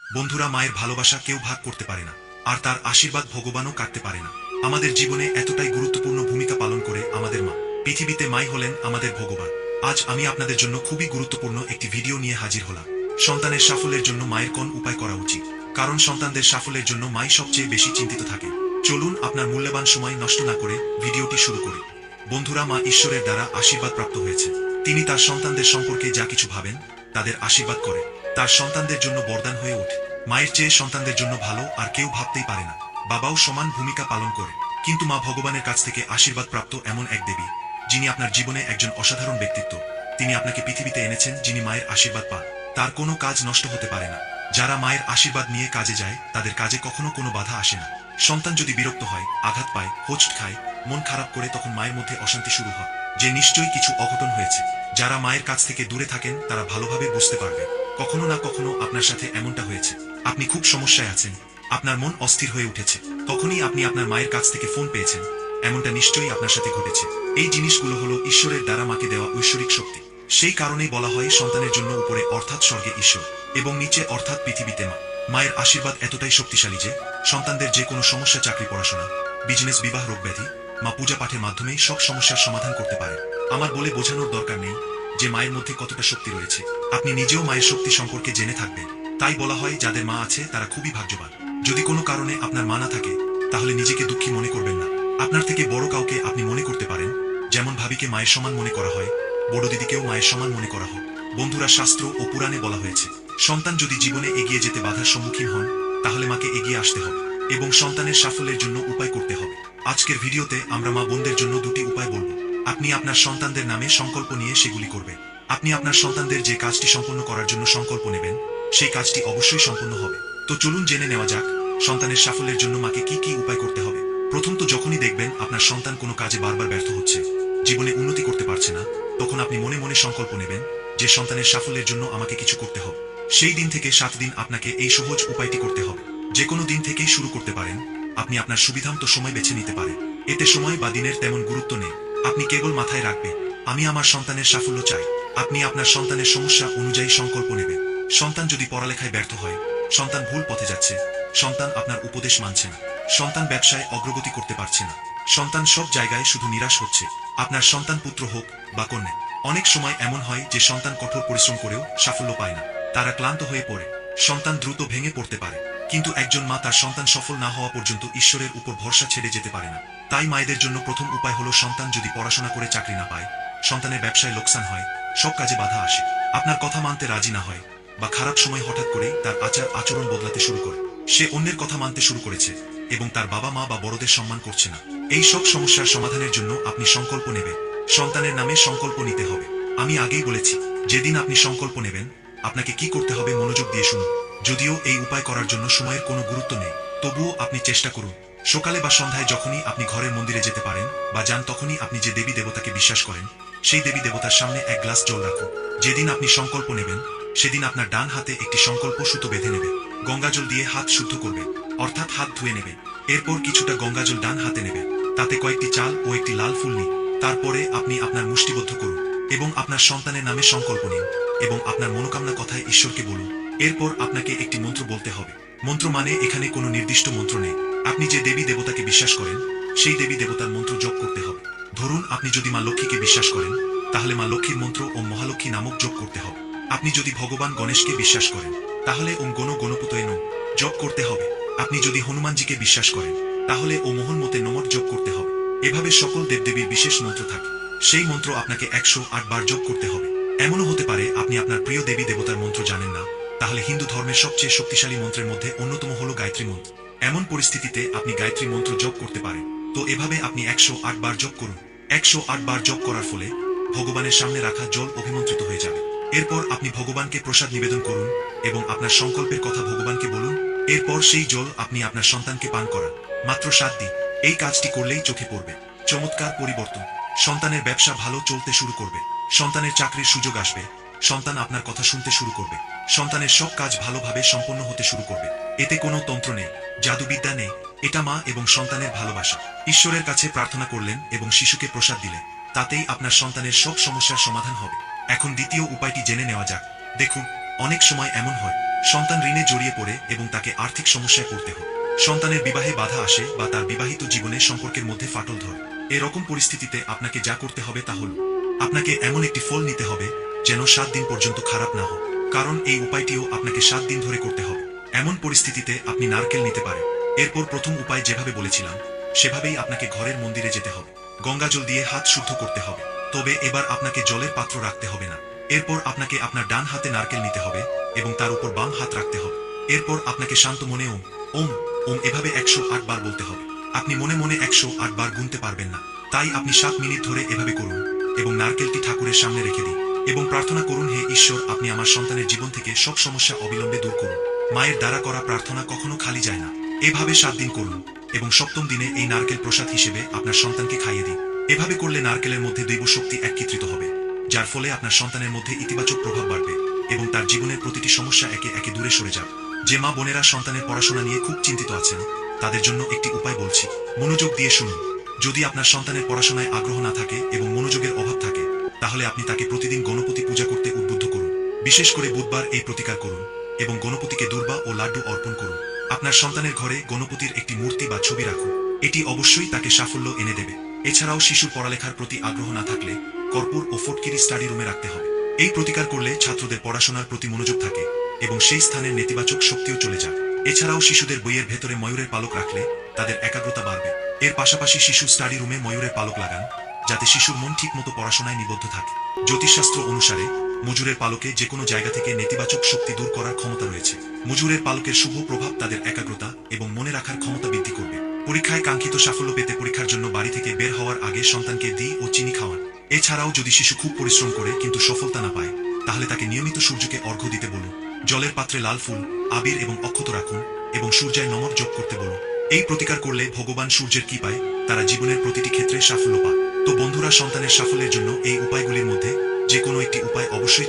বন্ধুরা, মায়ের ভালোবাসা কেউ ভাগ করতে পারে না, আর তার আশীর্বাদ ভগবানও কাটতে পারে না। আমাদের জীবনে এতটাই গুরুত্বপূর্ণ ভূমিকা পালন করে আমাদের মা। পৃথিবীতে মাই হলেন আমাদের ভগবান। আজ আমি আপনাদের জন্য খুবই গুরুত্বপূর্ণ একটি ভিডিও নিয়ে হাজির হলাম। সন্তানের সাফল্যের জন্য মায়ের কোন উপায় করা উচিত, কারণ সন্তানদের সাফল্যের জন্য মাই সবচেয়ে বেশি চিন্তিত থাকে। চলুন আপনার মূল্যবান সময় নষ্ট না করে ভিডিওটি শুরু করি। বন্ধুরা, মা ঈশ্বরের দ্বারা আশীর্বাদ প্রাপ্ত হয়েছে। তিনি তার সন্তানদের সম্পর্কে যা কিছু ভাবেন তাদের আশীর্বাদ করে তার সন্তানদের জন্য বরদান হয়ে ওঠে। মায়ের চেয়ে সন্তানদের জন্য ভালো আর কেউ ভাবতেই পারে না। বাবাও সমান ভূমিকা পালন করে, কিন্তু মা ভগবানের কাছ থেকে আশীর্বাদ প্রাপ্ত এমন এক দেবী, যিনি আপনার জীবনে একজন অসাধারণ ব্যক্তিত্ব। তিনি আপনাকে পৃথিবীতে এনেছেন। যিনি মায়ের আশীর্বাদ পান তার কোনো কাজ নষ্ট হতে পারে না। যারা মায়ের আশীর্বাদ নিয়ে কাজে যায় তাদের কাজে কখনো কোনো বাধা আসে না। সন্তান যদি বিরক্ত হয়, আঘাত পায়, হোঁচট খায়, মন খারাপ করে, তখন মায়ের মধ্যে অশান্তি শুরু হয়, যে নিশ্চয়ই কিছু অঘটন হয়েছে। যারা মায়ের কাছ থেকে দূরে থাকেন তারা ভালোভাবে বুঝতে পারবে কখনো না কখনো আপনার সাথে এমনটা হয়েছে। আপনি খুব সমস্যায় আছেন, আপনার মন অস্থির হয়ে উঠেছে, তখনই আপনি আপনার মায়ের কাছ থেকে ফোন পেয়েছেন। এমনটা নিশ্চয়ই আপনার সাথে ঘটেছে। এই জিনিসগুলো হলো ঈশ্বরের দ্বারা মাকে দেওয়া ঐশ্বরিক শক্তি। সেই কারণেই বলা হয় সন্তানের জন্য উপরে অর্থাৎ স্বর্গে ঈশ্বর এবং নিচে অর্থাৎ পৃথিবীতে মা। মায়ের আশীর্বাদ এতটাই শক্তিশালী যে সন্তানদের যে কোনো সমস্যা, চাকরি, পড়াশোনা, বিজনেস, বিবাহ, রোগ ব্যাধি, মা পূজা পাঠের মাধ্যমেই সব সমস্যার সমাধান করতে পারে। আমার বলে বোঝানোর দরকার নেই যে মায়ের মধ্যে কতটা শক্তি রয়েছে। আপনি নিজেও মায়ের শক্তি সম্পর্কে জেনে থাকবেন। তাই বলা হয় যাদের মা আছে তারা খুবই ভাগ্যবান। যদি কোনো কারণে আপনার মা না থাকে তাহলে নিজেকে দুঃখী মনে করবেন না। আপনার থেকে বড় কাউকে আপনি মনে করতে পারেন। যেমন ভাবিকে মায়ের সমান মনে করা হয়, বড় দিদিকেও মায়ের সমান মনে করা হয়। বন্ধুরা, শাস্ত্র ও পুরাণে বলা হয়েছে সন্তান যদি জীবনে এগিয়ে যেতে বাধার সম্মুখীন হন তাহলে মাকে এগিয়ে আসতে হবে এবং সন্তানের সাফল্যের জন্য উপায় করতে হবে। আজকের ভিডিওতে আমরা মা বোনদের জন্য দুটি উপায় বলবো। আপনি আপনার সন্তানদের নামে সংকল্প নিয়ে সেগুলি করবেন। আপনি আপনার সন্তানদের যে কাজটি সম্পন্ন করার জন্য সংকল্প নেবেন সেই কাজটি অবশ্যই সম্পন্ন হবে। তো চলুন জেনে নেওয়া যাক সন্তানের সাফল্যের জন্য মাকে কি কি উপায় করতে হবে। প্রথমত, যখনই দেখবেন আপনার সন্তান কোনো কাজে বারবার ব্যর্থ হচ্ছে, জীবনে উন্নতি করতে পারছে না, তখন আপনি মনে মনে সংকল্প নেবেন যে সন্তানের সাফল্যের জন্য আমাকে কিছু করতে হবে। সেই দিন থেকে 7 দিন আপনাকে এই সহজ উপায়টি করতে হবে। যে কোনো দিন থেকেই শুরু করতে পারেন। আপনি আপনার সুবিধামতো সময় বেছে নিতে পারেন। এতে সময় বা দিনের তেমন গুরুত্ব নেই। আপনি কেবল মাথায় রাখবেন আমি আমার সন্তানের সাফল্য চাই। আপনি আপনার সন্তানের সমস্যা অনুযায়ী সংকল্প নেবেন। সন্তান যদি পড়ালেখায় ব্যর্থ হয়, সন্তান ভুল পথে যাচ্ছে, সন্তান আপনার উপদেশ মানছে না, সন্তান ব্যবসায় অগ্রগতি করতে পারছে না, সন্তান সব জায়গায় শুধু নিরাশ হচ্ছে, আপনার সন্তান পুত্র হোক বা কন্যা। অনেক সময় এমন হয় যে সন্তান কঠোর পরিশ্রম করেও সাফল্য পায় না, তারা ক্লান্ত হয়ে পড়ে, সন্তান দ্রুত ভেঙে পড়তে পারে। কিন্তু একজন মা তার সন্তান সফল না হওয়া পর্যন্ত ঈশ্বরের উপর ভরসা ছেড়ে যেতে পারে না। তাই মায়েদের জন্য প্রথম উপায় হলো সন্তান যদি পড়াশোনা করে চাকরি না পায়, সন্তানের ব্যবসায় লোকসান হয়, সব কাজে বাধা আসে, আপনার কথা মানতে রাজি না হয়, বা খারাপ সময় হঠাৎ করে তার আচার আচরণ বদলাতে শুরু করে, সে অন্যের কথা মানতে শুরু করেছে এবং তার বাবা মা বা বড়দের সম্মান করছে না, এই সব সমস্যার সমাধানের জন্য আপনি সংকল্প নেবেন। সন্তানের নামে সংকল্প নিতে হবে। আমি আগেই বলেছি, যেদিন আপনি সংকল্প নেবেন আপনাকে কি করতে হবে মনোযোগ দিয়ে শুনুন। যদিও এই উপায় করার জন্য সময়ের কোনো গুরুত্ব নেই, তবুও আপনি চেষ্টা করুন। সকালে বা সন্ধ্যায় যখনই আপনি ঘরের মন্দিরে যেতে পারেন বা যান, তখনই আপনি যে দেবী দেবতাকে বিশ্বাস করেন সেই দেবী দেবতার সামনে এক গ্লাস জল রাখুন। যেদিন আপনি সংকল্প নেবেন সেদিন আপনার ডান হাতে একটি সংকল্প সুতো বেঁধে নেবেন। গঙ্গাজল দিয়ে হাত শুদ্ধ করবেন, অর্থাৎ হাত ধুয়ে নেবেন। এরপর কিছুটা গঙ্গাজল ডান হাতে নেবেন, তাতে কয়েকটি চাল ও একটি লাল ফুল নিন। তারপরে আপনি আপনার মুষ্টিবদ্ধ করুন এবং আপনার সন্তানের নামে সংকল্প নিন এবং আপনার মনোকামনা কথায় ঈশ্বরকে বলুন। এরপর আপনাকে একটি মন্ত্র বলতে হবে। মন্ত্র মানে এখানে কোনো নির্দিষ্ট মন্ত্র নেই। আপনি যে দেবী দেবতাকে বিশ্বাস করেন সেই দেবী দেবতার মন্ত্র জপ করতে হবে। ধরুন আপনি যদি মা লক্ষ্মীকে বিশ্বাস করেন তাহলে মা লক্ষ্মীর মন্ত্র ও মহালক্ষ্মী নামক জপ করতে হবে। আপনি যদি ভগবান গণেশকে বিশ্বাস করেন তাহলে ওম গণ গণপতয়ে নমঃ জপ করতে হবে। আপনি যদি হনুমানজিকে বিশ্বাস করেন তাহলে ও মোহনমতে নমঃ জপ করতে হবে। এভাবে সকল দেবদেবীর বিশেষ মন্ত্র থাকে, সেই মন্ত্র আপনাকে 108 বার জপ করতে হবে। এমনও হতে পারে আপনি আপনার প্রিয় দেবী দেবতার মন্ত্র জানেন না, তাহলে হিন্দু ধর্মের সবচেয়ে শক্তিশালী মন্ত্রের মধ্যে অন্যতম হল গায়ত্রী মন্ত্র। এমন পরিস্থিতিতে আপনি গায়ত্রী মন্ত্র জপ করতে পারেন। তো এভাবে আপনি 108 বার জপ করুন। 108 বার জপ করার ফলে ভগবানের সামনে রাখা জল অভিমন্ত্রিত হয়ে যাবে। এরপর আপনি ভগবানকে প্রসাদ নিবেদন করুন এবং আপনার সংকল্পের কথা ভগবানকে বলুন। এরপর সেই জল আপনি আপনার সন্তানকে পান করান। মাত্র 7 দিন এই কাজটি করলেই চোখে পড়বে চমৎকার পরিবর্তন। সন্তানের ব্যবসা ভালো চলতে শুরু করবে, সন্তানের চাকরির সুযোগ আসবে, সন্তান আপনার কথা শুনতে শুরু করবে, সন্তানের সব কাজ ভালোভাবে সম্পন্ন হতে শুরু করবে। এতে কোনো তন্ত্র নেই, জাদুবিদ্যা নেই, এটা মা এবং সন্তানের ভালোবাসা। ঈশ্বরের কাছে প্রার্থনা করলেন এবং শিশুকে প্রসাদ দিলেন, তাতেই আপনার সন্তানের সব সমস্যার সমাধান হবে। এখন দ্বিতীয় উপায়টি জেনে নেওয়া যাক। দেখুন, অনেক সময় এমন হয় সন্তান ঋণে জড়িয়ে পড়ে এবং তাকে আর্থিক সমস্যায় পড়তে হয়, সন্তানের বিবাহে বাধা আসে বা তার বিবাহিত জীবনে সম্পর্কের মধ্যে ফাটল ধরে, এরকম পরিস্থিতিতে আপনাকে যা করতে হবে তা হল আপনাকে এমন একটি ফল নিতে হবে যেন 7 দিন পর্যন্ত খারাপ না হয়, কারণ এই উপায়টিও আপনাকে 7 দিন ধরে করতে হবে। এমন পরিস্থিতিতে আপনি নারকেল নিতে পারেন। এরপর প্রথম উপায় যেভাবে বলেছিলাম সেভাবেই আপনাকে ঘরের মন্দিরে যেতে হবে, গঙ্গা জল দিয়ে হাত শুদ্ধ করতে হবে। তবে এবার আপনাকে জলের পাত্র রাখতে হবে না। এরপর আপনাকে আপনার ডান হাতে নারকেল নিতে হবে এবং তার উপর বাম হাত রাখতে হবে। এরপর আপনাকে শান্ত মনে ওম ওম ওম এভাবে 108 বার বলতে হবে। আপনি মনে মনে 108 বার গুনতে পারবেন না, তাই আপনি 7 মিনিট ধরে এভাবে করুন এবং নারকেলটি ঠাকুরের সামনে রেখে দিন এবং প্রার্থনা করুন, হে ঈশ্বর, আপনি আমার সন্তানের জীবন থেকে সব সমস্যা অবিলম্বে দূর করুন। মায়ের দ্বারা করা প্রার্থনা কখনো খালি যায় না। এভাবে 7 দিন করুন এবং সপ্তম দিনে এই নারকেল প্রসাদ হিসেবে আপনার সন্তানকে খাইয়ে দিন। এভাবে করলে নারকেলের মধ্যে দৈব শক্তি একত্রিত হবে, যার ফলে আপনার সন্তানের মধ্যে ইতিবাচক প্রভাব বাড়বে এবং তার জীবনের প্রতিটি সমস্যা একে একে দূরে সরে যাবে। যে মা বোনেরা সন্তানের পড়াশোনা নিয়ে খুব চিন্তিত আছেন তাদের জন্য একটি উপায় বলছি, মনোযোগ দিয়ে শুনুন। যদি আপনার সন্তানের পড়াশোনায় আগ্রহ না থাকে এবং মনোযোগের অভাব থাকে, তাহলে আপনি তাকে প্রতিদিন গণপতি পূজা করতে উদ্বুদ্ধ করুন। বিশেষ করে বুধবার এই প্রতিকার করুন এবং গণপতিকে দূর্বা ও লাড্ডু অর্পণ করুন। আপনার সন্তানের ঘরে গণপতির একটি মূর্তি বা ছবি রাখুন, এটি অবশ্যই তাকে সাফল্য এনে দেবে। এছাড়াও শিশুর পড়ালেখার প্রতি আগ্রহ না থাকলে কর্পূর ও ফটকিরি স্টাডি রুমে রাখতে হবে। এই প্রতিকার করলে ছাত্রদের পড়াশোনার প্রতি মনোযোগ থাকে এবং সেই স্থানের নেতিবাচক শক্তিও চলে যায়। এছাড়াও শিশুদের বইয়ের ভেতরে ময়ূরের পালক রাখলে তাদের একাগ্রতা বাড়বে। এর পাশাপাশি শিশু স্টাডি রুমে ময়ূরের পালক লাগান, যাতে শিশুর মন ঠিকমতো পড়াশোনায় নিবদ্ধ থাকে। জ্যোতিষশাস্ত্র অনুসারে মজুরের পালকে যে কোনো জায়গা থেকে নেতিবাচক শক্তি দূর করার ক্ষমতা রয়েছে। মজুরের পালকের শুভ প্রভাব তাদের একাগ্রতা এবং মনে রাখার ক্ষমতা বৃদ্ধি করবে। পরীক্ষায় কাঙ্ক্ষিত সাফল্য পেতে পরীক্ষার জন্য বাড়ি থেকে বের হওয়ার আগে সন্তানকে ঘি ও চিনি খাওয়ান। এছাড়াও যদি শিশু খুব পরিশ্রম করে কিন্তু সফলতা না পায়, তাহলে তাকে নিয়মিত সূর্যকে অর্ঘ্য দিতে বলুন। জলের পাত্রে লাল ফুল, আবির এবং অক্ষত রাখুন এবং সূর্যায় নমঃ জপ করতে বলুন। এই প্রতিকার করলে ভগবান সূর্যের কৃপায় তারা জীবনের প্রতিটি ক্ষেত্রে সাফল্য পায়। তো বন্ধুরা, সন্তানের সাফল্যের জন্য এই উপায়গুলির মধ্যে যে কোনো একটি উপায় অবশ্যই